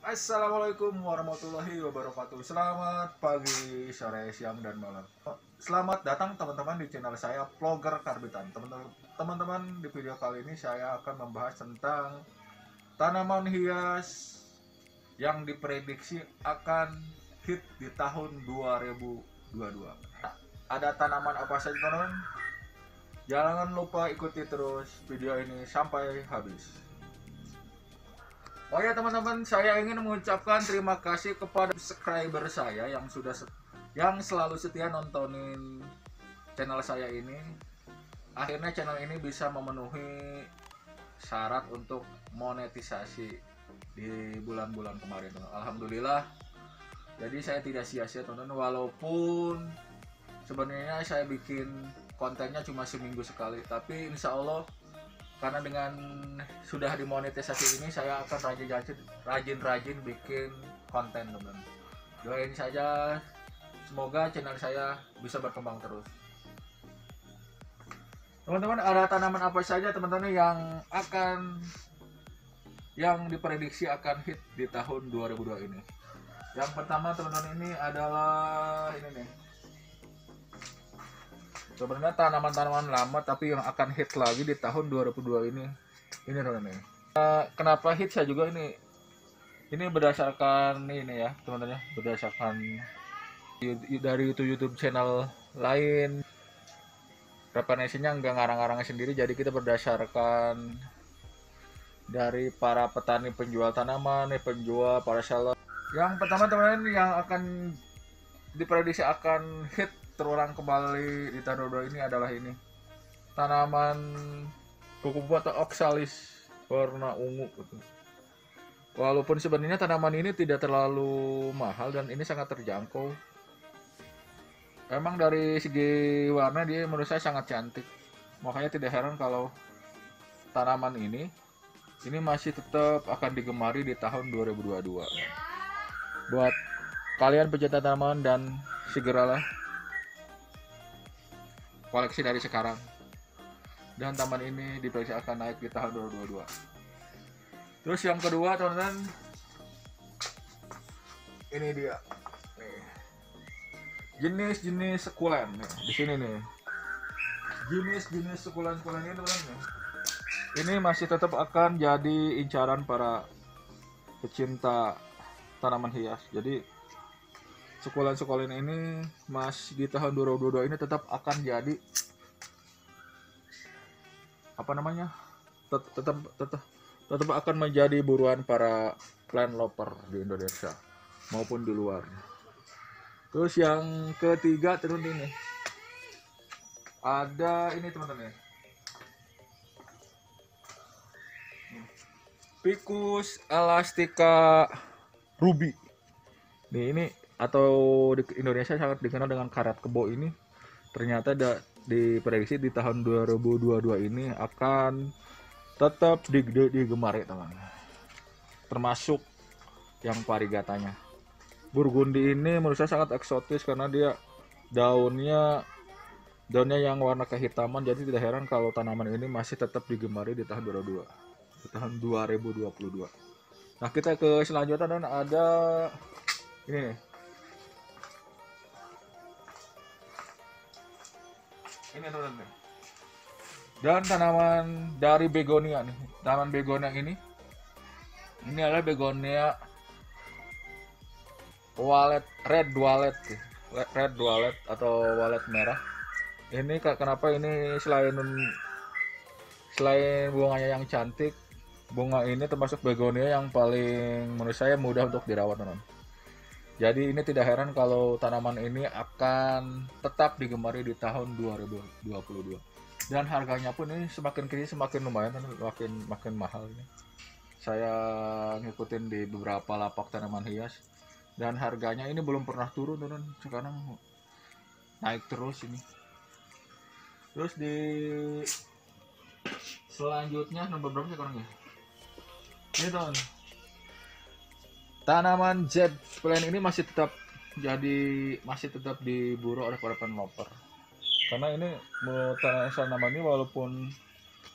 Assalamualaikum warahmatullahi wabarakatuh. Selamat pagi, sore, siang, dan malam. Selamat datang teman-teman di channel saya Vlogger Karbitan. Teman-teman, di video kali ini saya akan membahas tentang tanaman hias yang diprediksi akan hit di tahun 2022. Ada tanaman apa saja, teman-teman? Jangan lupa ikuti terus video ini sampai habis. Oh ya teman-teman, saya ingin mengucapkan terima kasih kepada subscriber saya yang selalu setia nontonin channel saya ini. Akhirnya channel ini bisa memenuhi syarat untuk monetisasi di bulan-bulan kemarin. Alhamdulillah. Jadi saya tidak sia-sia teman-teman, walaupun sebenarnya saya bikin kontennya cuma seminggu sekali, tapi insya Allah karena dengan sudah dimonetisasi ini saya akan rajin bikin konten teman-teman. Doain saja semoga channel saya bisa berkembang terus. Teman-teman, ada tanaman apa saja teman-teman yang diprediksi akan hit di tahun 2002 ini? Yang pertama teman-teman, ini adalah ini nih. Sebenarnya tanaman-tanaman lama tapi yang akan hit lagi di tahun 2002 ini. Ini teman-teman. Kenapa hit saya juga ini? Ini berdasarkan ini ya, teman-teman ya, berdasarkan dari YouTube channel lain. Referensinya nggak ngarang-ngarang sendiri, jadi kita berdasarkan dari para petani penjual tanaman, penjual para seller. Yang pertama teman-teman yang akan diprediksi akan hit terulang kembali di tahun 2022 ini adalah ini, tanaman kuku atau oxalis warna ungu gitu. Walaupun sebenarnya tanaman ini tidak terlalu mahal dan ini sangat terjangkau. Emang dari segi warna dia menurut saya sangat cantik, makanya tidak heran kalau tanaman ini masih tetap akan digemari di tahun 2022. Buat kalian pecinta tanaman, dan segeralah koleksi dari sekarang, dan taman ini diprediksi akan naik di tahun 2022. Terus yang kedua teman-teman, ini dia nih, jenis-jenis sukulen nih, di sini nih, jenis-jenis sukulen ini teman-teman, ini masih tetap akan jadi incaran para pecinta tanaman hias. Jadi sukulen ini di tahun 2022 ini tetap akan jadi tetap akan menjadi buruan para plant lover di Indonesia maupun di luar. Terus yang ketiga teman-teman, ini ada ini teman-teman, Ficus elastica ruby. Ini atau di Indonesia sangat dikenal dengan karat kebo ini, ternyata diprediksi di tahun 2022 ini akan tetap digemari teman-teman, termasuk yang varigatanya. Burgundi ini menurut saya sangat eksotis karena dia daunnya yang warna kehitaman, jadi tidak heran kalau tanaman ini masih tetap digemari di tahun 2022. Nah, kita ke selanjutnya, dan ada ini nih. Ini teman-teman, dan tanaman dari begonia nih. Tanaman begonia ini adalah begonia red wallet atau wallet merah. Ini kenapa ini selain bunganya yang cantik, bunga ini termasuk begonia yang paling menurut saya mudah untuk dirawat teman. Jadi ini tidak heran kalau tanaman ini akan tetap digemari di tahun 2022. Dan harganya pun ini semakin kini semakin lumayan, makin mahal ini. Saya ngikutin di beberapa lapak tanaman hias, dan harganya ini belum pernah turun teman. Sekarang naik terus ini. Terus di selanjutnya nomor berapa sekarang ya? Ini teman, tanaman jet plant ini masih tetap diburu oleh para penloper, karena ini menurut tanaman ini walaupun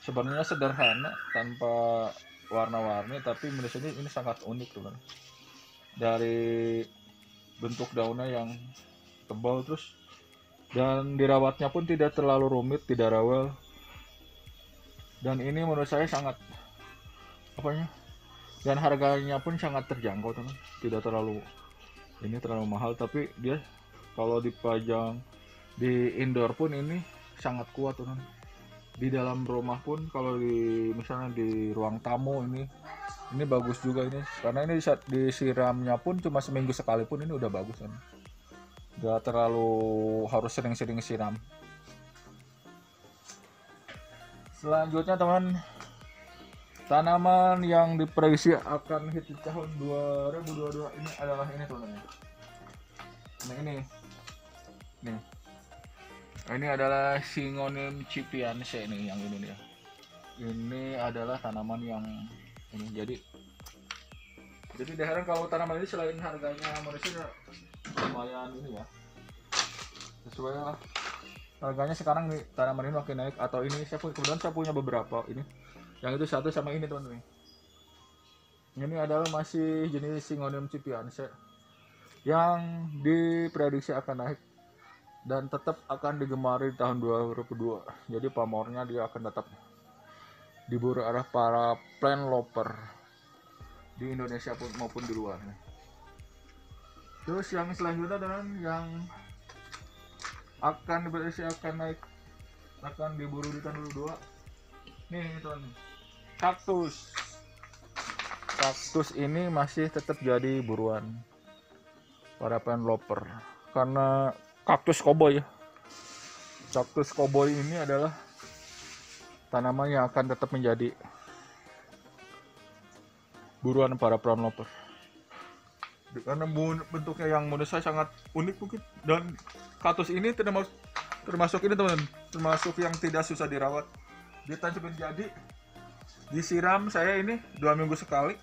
sebenarnya sederhana tanpa warna-warni, tapi menurut saya ini sangat unik tuh kan. dari bentuk daunnya yang tebal, terus dan dirawatnya pun tidak terlalu rumit, tidak rewel. Dan ini menurut saya sangat dan harganya pun sangat terjangkau teman, tidak terlalu mahal, tapi dia kalau dipajang di indoor pun ini sangat kuat teman. Di dalam rumah pun kalau misalnya di ruang tamu ini bagus juga ini, karena ini saat disiramnya pun cuma seminggu sekali pun ini udah bagus kan, nggak terlalu harus sering-sering siram. Selanjutnya teman, tanaman yang diprediksi akan hit di tahun 2022 ini adalah ini teman-teman. Ini adalah Syngonium chipianse nih, yang ini nih. Ini adalah tanaman yang ini, jadi tidak heran kalau tanaman ini selain harganya manusia lumayan ini ya, sesuai lah harganya sekarang nih, tanaman ini makin naik. Atau ini kemudian saya punya beberapa ini, yang itu satu sama ini teman-teman. Ini adalah masih jenis Syngonium chipianse yang diprediksi akan naik dan tetap akan digemari di tahun 2022. Jadi pamornya dia akan tetap diburu oleh para plant lover di Indonesia pun maupun di luar. Terus yang selanjutnya adalah yang akan diprediksi akan naik, akan diburu di tahun 2022. Nih teman, kaktus. Kaktus ini masih tetap jadi buruan para plant lover karena kaktus koboi. Kaktus koboi ini adalah tanaman yang akan tetap menjadi buruan para plant lover karena bentuknya yang menurut saya sangat unik mungkin. Dan kaktus ini termasuk ini teman, termasuk yang tidak susah dirawat. Ditancapin jadi, disiram saya ini 2 minggu sekali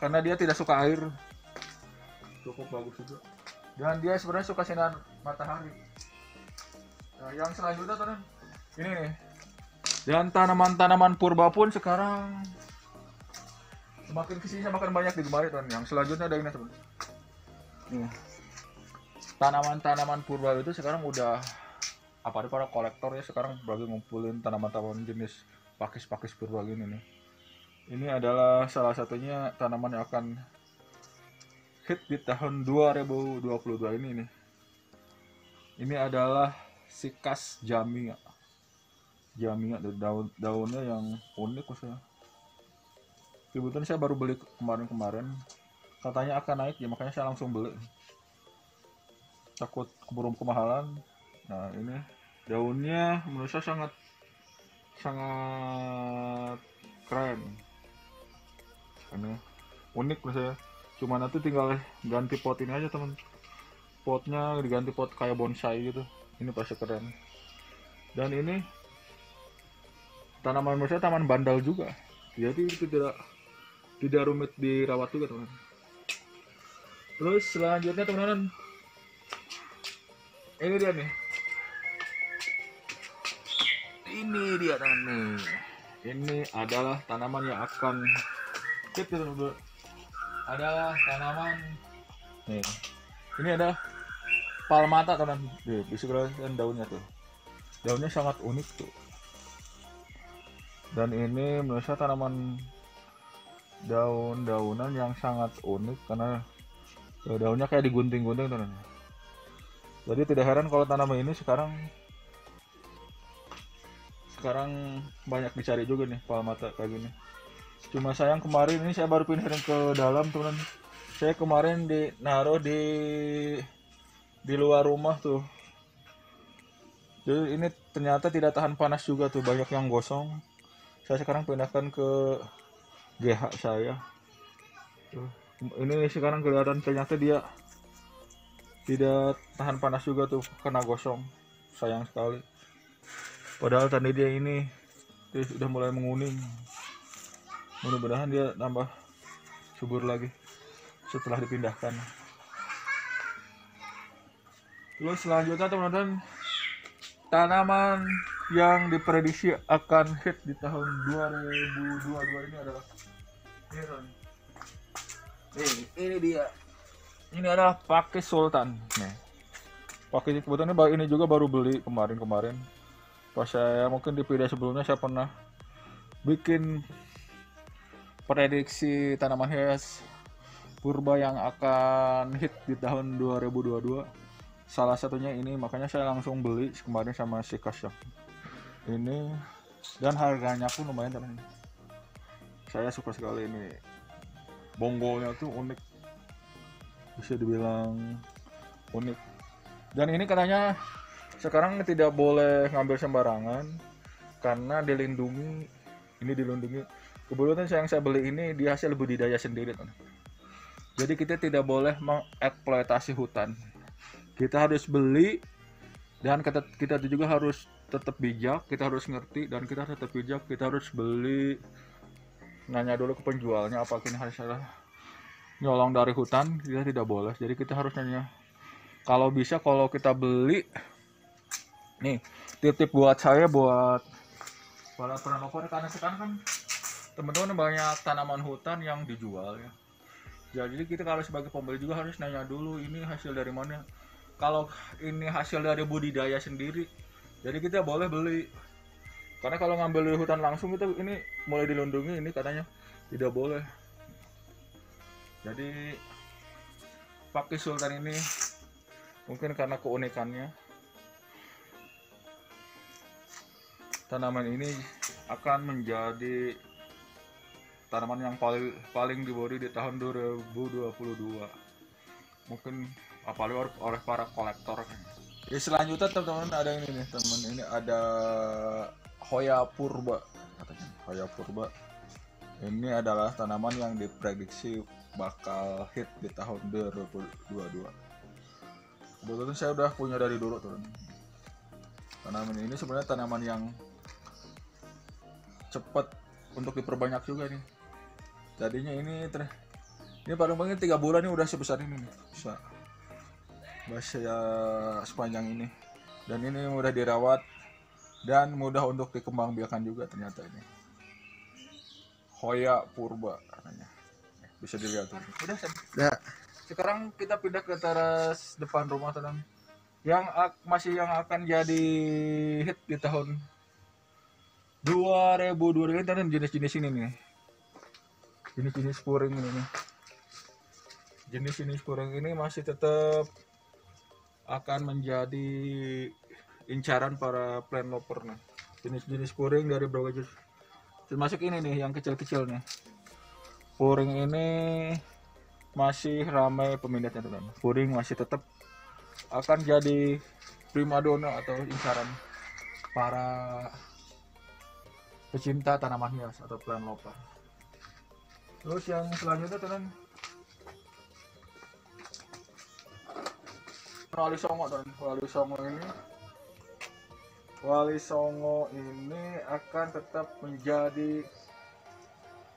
karena dia tidak suka air, cukup bagus juga. Dan dia sebenarnya suka sinar matahari. Nah, yang selanjutnya teman, ini nih. Dan tanaman-tanaman purba pun sekarang semakin kesini semakin banyak digemari teman. Yang selanjutnya ada ini teman. Nih. Tanaman-tanaman purba itu sekarang udah para kolektor ya sekarang lagi ngumpulin tanaman-tanaman jenis pakis-pakis purba gini nih. Ini adalah salah satunya tanaman yang akan hit di tahun 2022 ini nih. Ini adalah Cycas jamia. Jamia, daunnya yang unik maksudnya. Kebetulan saya baru beli kemarin, katanya akan naik ya, makanya saya langsung beli. Takut keburu kemahalan. Nah ini daunnya menurut saya sangat keren. Ini unik menurut saya. Cuma nanti tinggal ganti pot ini aja teman, potnya diganti pot kayak bonsai gitu, ini pasti keren. Dan ini tanaman menurut saya tanaman bandal juga, jadi itu tidak rumit dirawat juga teman. Terus selanjutnya teman-teman, ini dia nih, teman. Ini adalah tanaman yang akan kita adalah tanaman nih. Ini adalah palmata teman, bisa kelihatan daunnya tuh, daunnya sangat unik tuh. Dan ini menurut saya tanaman daun-daunan yang sangat unik karena daunnya kayak digunting-gunting teman. Jadi tidak heran kalau tanaman ini sekarang banyak dicari juga nih, palmata kayak gini. Cuma sayang kemarin ini saya baru pindahin ke dalam teman. Saya kemarin naruh di luar rumah tuh. Jadi ini ternyata tidak tahan panas juga tuh, banyak yang gosong. Saya sekarang pindahkan ke GH saya. Tuh. Ini sekarang kelihatan ternyata dia tidak tahan panas juga tuh, kena gosong. Sayang sekali. Padahal tadi dia sudah mulai menguning. Mudah-mudahan dia tambah subur lagi setelah dipindahkan. Terus selanjutnya teman-teman, tanaman yang diprediksi akan hit di tahun 2022 ini adalah ini dia Ini adalah pakis sultan. Nih. Pakis kebetulan ini juga baru beli kemarin-kemarin. Pas saya mungkin di video sebelumnya saya pernah bikin prediksi tanaman hias purba yang akan hit di tahun 2022. Salah satunya ini, makanya saya langsung beli kemarin sama si Kasya. Ini dan harganya pun lumayan teman. Saya suka sekali ini. Bonggolnya tuh unik. Bisa dibilang unik. Dan ini katanya sekarang tidak boleh ngambil sembarangan karena dilindungi. Ini dilindungi. Kebetulan yang saya beli ini dia hasil budidaya sendiri, teman. Jadi kita tidak boleh mengeksploitasi hutan. Kita harus beli dan kita juga harus tetap bijak. Kita harus ngerti dan kita tetap bijak. Kita harus beli. Nanya dulu ke penjualnya apakah ini hasil nyolong dari hutan. Kita tidak boleh. Jadi kita harus nanya. Kalau bisa kalau kita beli, nih titip buat saya, buat para penelopor, karena sekarang kan teman-teman banyak tanaman hutan yang dijual ya. Jadi kita kalau sebagai pembeli juga harus nanya dulu ini hasil dari mana. Kalau ini hasil dari budidaya sendiri, jadi kita boleh beli. Karena kalau ngambil dari hutan langsung itu ini mulai dilindungi, ini katanya tidak boleh. Jadi pakis sultan ini mungkin karena keunikannya, tanaman ini akan menjadi tanaman yang paling diburu di tahun 2022. Mungkin apalagi oleh para kolektor. Ya, selanjutnya teman-teman ada ini nih, teman ini ada Hoya purba katanya. Hoya purba ini adalah tanaman yang diprediksi bakal hit di tahun 2022. Kebetulan saya udah punya dari dulu tuh. Tanaman ini sebenarnya tanaman yang cepat untuk diperbanyak juga nih. Jadinya ini paling banyak 3 bulan ini udah sebesar ini nih. Bisa ya sepanjang ini. Dan ini mudah dirawat dan mudah untuk dikembangbiakan juga ternyata ini. Hoya purba namanya. Bisa dilihat tuh. Udah. Sekarang kita pindah ke teras depan rumah, teman. Yang yang akan jadi hit di tahun 2022 ini, teman, jenis-jenis ini nih. Jenis-jenis puring ini nih. Jenis-jenis puring ini masih tetap akan menjadi incaran para plant lover nih. Jenis-jenis puring dari berbagai jenis. Termasuk ini nih yang kecil-kecil nih. Puring ini masih ramai peminatnya, teman. Puring masih tetap akan jadi primadona atau incaran para pecinta tanaman hias atau plant lover. Terus yang selanjutnya, teman, wali songo, teman. Wali songo ini akan tetap menjadi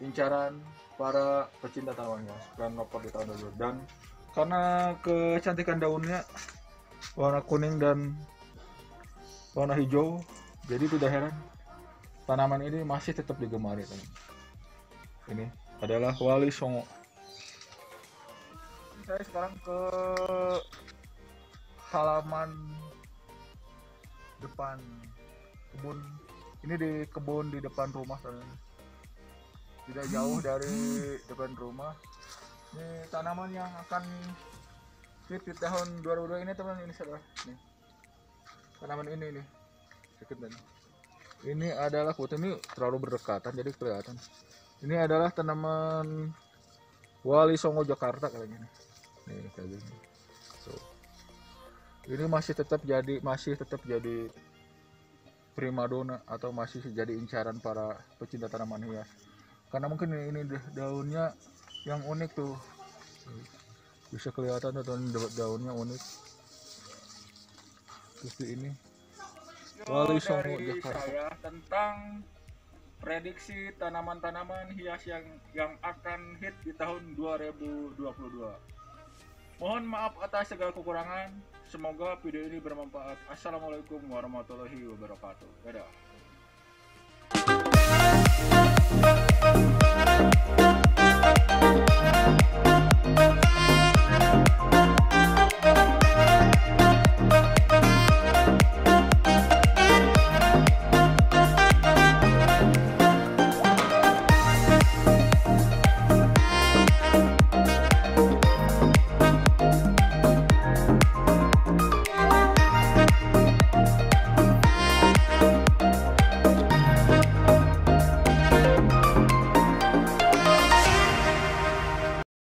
incaran para pecinta tanaman hias, plant lover di tahun 2022. Dan karena kecantikan daunnya warna kuning dan warna hijau, jadi tidak heran tanaman ini masih tetap digemari, teman. Ini adalah wali songo. Saya sekarang ke halaman depan kebun. Ini di kebun di depan rumah, teman. Tidak jauh dari depan rumah. Ini tanaman yang akan hit di tahun 2022 ini, teman. Ini saudara. Nih. Tanaman ini nih. Sedikit tadi. Ini adalah ini terlalu berdekatan jadi kelihatan. Ini adalah tanaman wali songo Jakarta kayaknya. Nih kayak gini. So, ini masih tetap jadi primadona atau masih jadi incaran para pecinta tanaman hias. Karena mungkin ini daunnya yang unik tuh, bisa kelihatan tuh daunnya unik. Terus ini wali songo Jakarta. Saya tentang prediksi tanaman-tanaman hias yang akan hit di tahun 2022. Mohon maaf atas segala kekurangan. Semoga video ini bermanfaat. Assalamualaikum warahmatullahi wabarakatuh. Dadah.